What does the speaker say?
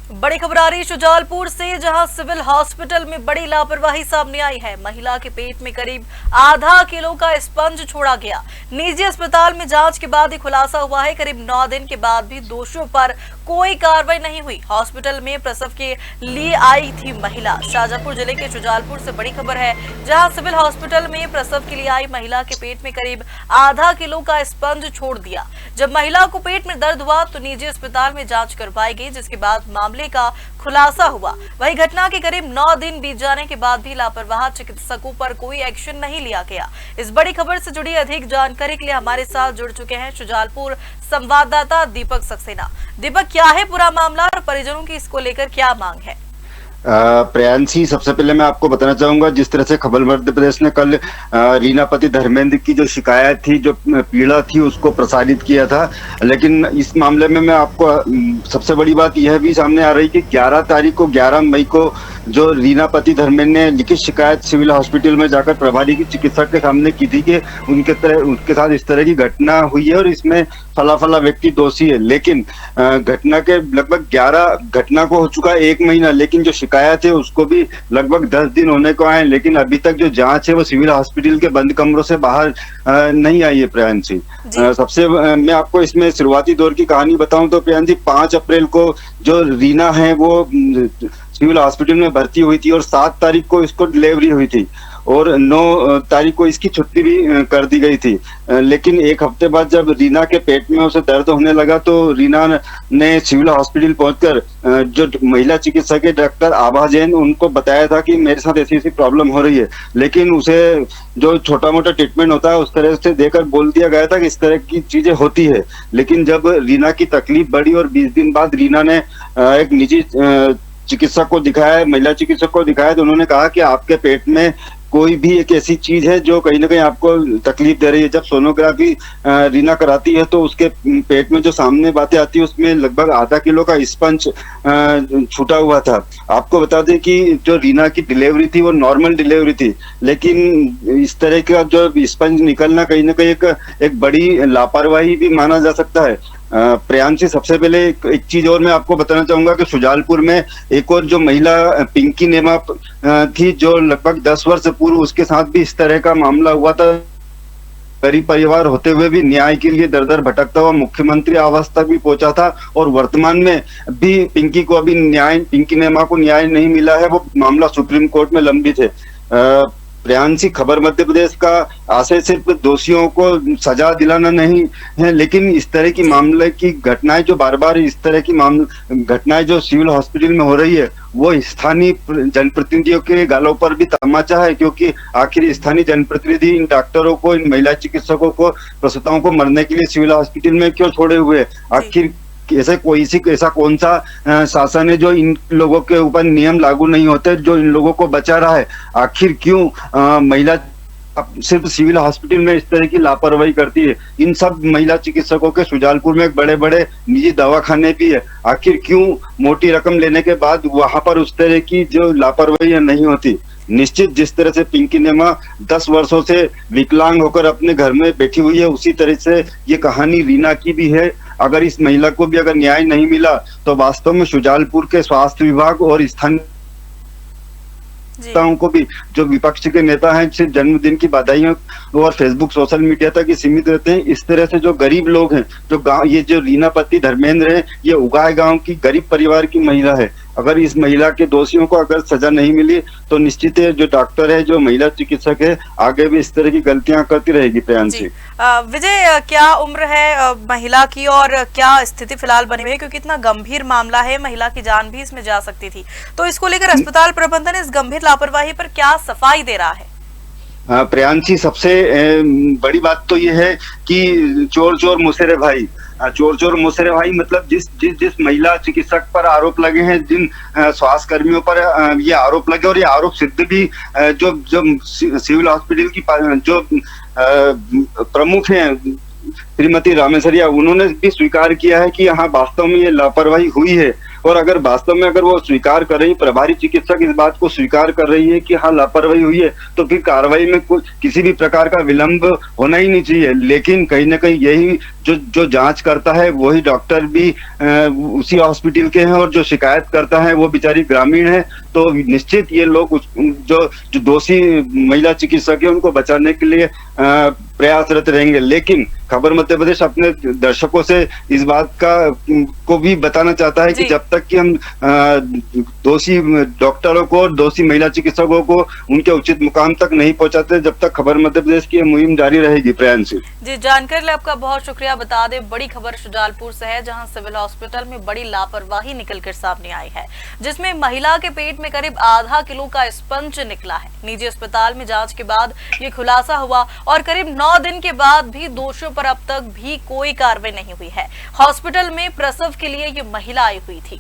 बड़ी खबर आ रही शुजालपुर से, जहां सिविल हॉस्पिटल में बड़ी लापरवाही सामने आई है। महिला के पेट में करीब आधा किलो का स्पंज छोड़ा गया। निजी अस्पताल में जांच के बाद ही खुलासा हुआ है। करीब 9 दिन के बाद भी दोषियों पर कोई कार्रवाई नहीं हुई। हॉस्पिटल में प्रसव के लिए आई थी महिला। शाजापुर जिले के शुजालपुर से बड़ी खबर है, जहां सिविल हॉस्पिटल में प्रसव के लिए आई महिला के पेट में करीब आधा किलो का स्पंज छोड़ दिया। जब महिला को पेट में दर्द हुआ तो निजी अस्पताल में जांच करवाई गई, जिसके बाद मामले का खुलासा हुआ। वही घटना के करीब 9 दिन बीत जाने के बाद भी लापरवाह चिकित्सकों पर कोई एक्शन नहीं लिया गया। इस बड़ी खबर से जुड़ी अधिक जानकारी के लिए हमारे साथ जुड़ चुके हैं शुजालपुर संवाददाता दीपक सक्सेना। दीपक, क्या है पूरा मामला और परिजनों की इसको लेकर क्या मांग है? प्रियांशी, सबसे पहले मैं आपको बताना चाहूंगा, जिस तरह से खबर मध्य प्रदेश ने कल रीना पति धर्मेंद्र की जो शिकायत थी, जो पीड़ा थी, उसको प्रसारित किया था। लेकिन इस मामले में मैं आपको सबसे बड़ी बात यह भी सामने आ रही कि 11 मई को जो रीना पति धर्मेंद्र ने लिखित शिकायत सिविल हॉस्पिटल में जाकर प्रभारी की चिकित्सक के सामने की थी कि उनके साथ इस तरह की घटना हुई है और इसमें फला व्यक्ति दोषी है। लेकिन घटना के लगभग 11 घटना को हो चुका है 1 महीना, लेकिन जो शिकायत है उसको भी लगभग 10 दिन होने को आए। लेकिन अभी तक जो जांच है वो सिविल हॉस्पिटल के बंद कमरों से बाहर नहीं आई है। प्रियांशी, सबसे मैं आपको इसमें शुरुआती दौर की कहानी बताऊं तो प्रियांशी, 5 अप्रैल को जो रीना है वो सिविल हॉस्पिटल में भर्ती हुई थी और 7 तारीख को इसको डिलीवरी हुई थी और 9 तारीख को इसकी छुट्टी भी कर दी गई थी। लेकिन 1 हफ्ते बाद जब रीना के पेट में उसे दर्द होने लगा तो रीना ने सिविल हॉस्पिटल पहुंचकर जो महिला चिकित्सक है डॉक्टर आभा जैन, उनको बताया था कि मेरे साथ ऐसी ऐसी प्रॉब्लम हो रही है। लेकिन उसे जो छोटा मोटा ट्रीटमेंट होता है उस तरह से देकर बोल दिया गया था कि इस तरह की चीजें होती है। लेकिन जब रीना की तकलीफ बढ़ी और 20 दिन बाद रीना ने एक निजी चिकित्सक को दिखाया, महिला चिकित्सक को दिखाया, तो उन्होंने कहा कि आपके पेट में कोई भी एक ऐसी चीज है जो कहीं ना कहीं आपको तकलीफ दे रही है। जब सोनोग्राफी रीना कराती है तो उसके पेट में जो सामने बातें आती है उसमें लगभग आधा किलो का स्पंज छूटा हुआ था। आपको बता दें कि जो रीना की डिलीवरी थी वो नॉर्मल डिलीवरी थी, लेकिन इस तरह का जो स्पंज निकलना कहीं ना कहीं एक बड़ी लापरवाही भी माना जा सकता है। प्रियांशी, सबसे पहले एक चीज और मैं आपको बताना चाहूंगा कि शुजालपुर में एक और जो महिला पिंकी नेमा थी, जो लगभग 10 वर्ष पूर्व उसके साथ भी इस तरह का मामला हुआ था। गरीब परिवार होते हुए भी न्याय के लिए दर दर भटकता हुआ मुख्यमंत्री आवास तक भी पहुंचा था और वर्तमान में भी पिंकी नेमा को न्याय नहीं मिला है। वो मामला सुप्रीम कोर्ट में लंबित है। प्रियांशी, खबर मध्य प्रदेश का आशय सिर्फ दोषियों को सजा दिलाना नहीं है, लेकिन इस तरह की मामले की घटनाएं जो बार बार इस तरह की घटनाएं जो सिविल हॉस्पिटल में हो रही है वो स्थानीय जनप्रतिनिधियों के गालों पर भी तमाचा है, क्योंकि आखिर स्थानीय जनप्रतिनिधि इन डॉक्टरों को, इन महिला चिकित्सकों को, प्रसूताओं को मरने के लिए सिविल हॉस्पिटल में क्यों छोड़े हुए? आखिर ऐसा कौन सा शासन है जो इन लोगों के ऊपर नियम लागू नहीं होते, जो इन लोगों को बचा रहा है? आखिर क्यों महिला सिर्फ सिविल हॉस्पिटल में इस तरह की लापरवाही करती है? इन सब महिला चिकित्सकों के शुजालपुर में एक बड़े बड़े निजी दवाखाने भी है। आखिर क्यों मोटी रकम लेने के बाद वहां पर उस तरह की जो लापरवाही नहीं होती? निश्चित जिस तरह से पिंकी नेमा 10 वर्षों से विकलांग होकर अपने घर में बैठी हुई है, उसी तरह से ये कहानी रीना की भी है। अगर इस महिला को भी अगर न्याय नहीं मिला तो वास्तव में शुजालपुर के स्वास्थ्य विभाग और स्थानीय को भी, जो विपक्ष के नेता हैं, सिर्फ जन्मदिन की बधाइयों और फेसबुक सोशल मीडिया तक ही सीमित रहते हैं। इस तरह से जो गरीब लोग हैं, जो गांव, ये जो रीना पति धर्मेंद्र है, ये उगाए गांव की गरीब परिवार की महिला है। अगर इस महिला के दोषियों को अगर सजा नहीं मिली तो निश्चित है जो डॉक्टर है, जो महिला चिकित्सक है, आगे भी इस तरह की गलतियां करती रहेगी। प्रियांशी, विजय, क्या उम्र है महिला की और क्या स्थिति फिलहाल बनी हुई है? क्योंकि इतना गंभीर मामला है, महिला की जान भी इसमें जा सकती थी, तो इसको लेकर अस्पताल प्रबंधन इस गंभीर लापरवाही पर क्या सफाई दे रहा है? प्रियांशी, सबसे बड़ी बात तो ये है कि चोर चोर मुसेरे भाई, चोर चोर मुसेरे भाई मतलब जिस महिला चिकित्सक पर आरोप लगे हैं, जिन स्वास्थ्य कर्मियों पर ये आरोप लगे और ये आरोप सिद्ध भी, जो सिविल हॉस्पिटल की जो प्रमुख हैं श्रीमती रामेश्वरिया, उन्होंने भी स्वीकार किया है कि यहाँ वास्तव में ये लापरवाही हुई है। और अगर वास्तव में अगर वो स्वीकार कर रही, प्रभारी चिकित्सक इस बात को स्वीकार कर रही है कि हाँ लापरवाही हुई है, तो फिर कार्रवाई में किसी भी प्रकार का विलंब होना ही नहीं चाहिए। लेकिन कहीं ना कहीं यही जो जांच करता है वही डॉक्टर भी उसी हॉस्पिटल के हैं, और जो शिकायत करता है वो बेचारी ग्रामीण है। तो निश्चित ये लोग जो दोषी महिला चिकित्सक है उनको बचाने के लिए प्रयासरत रहेंगे। लेकिन खबर मध्य प्रदेश अपने दर्शकों से इस बात को भी बताना चाहता है कि जब तक कि हम दोषी डॉक्टरों को, दोषी महिला चिकित्सकों को उनके उचित मुकाम तक नहीं पहुंचाते, जब तक खबर मध्य प्रदेश की मुहिम जारी रहेगी। प्रियांशी जी, जानकारी लिए आपका बहुत शुक्रिया। बता दें, बड़ी खबर शुजालपुर से है, जहां सिविल हॉस्पिटल में बड़ी लापरवाही निकलकर सामने आई है, जिसमें महिला के पेट में करीब आधा किलो का स्पंज निकला है। निजी अस्पताल में जांच के बाद ये खुलासा हुआ और करीब 9 दिन के बाद भी दोषियों पर अब तक भी कोई कार्रवाई नहीं हुई है। हॉस्पिटल में प्रसव के लिए ये महिला आई हुई थी।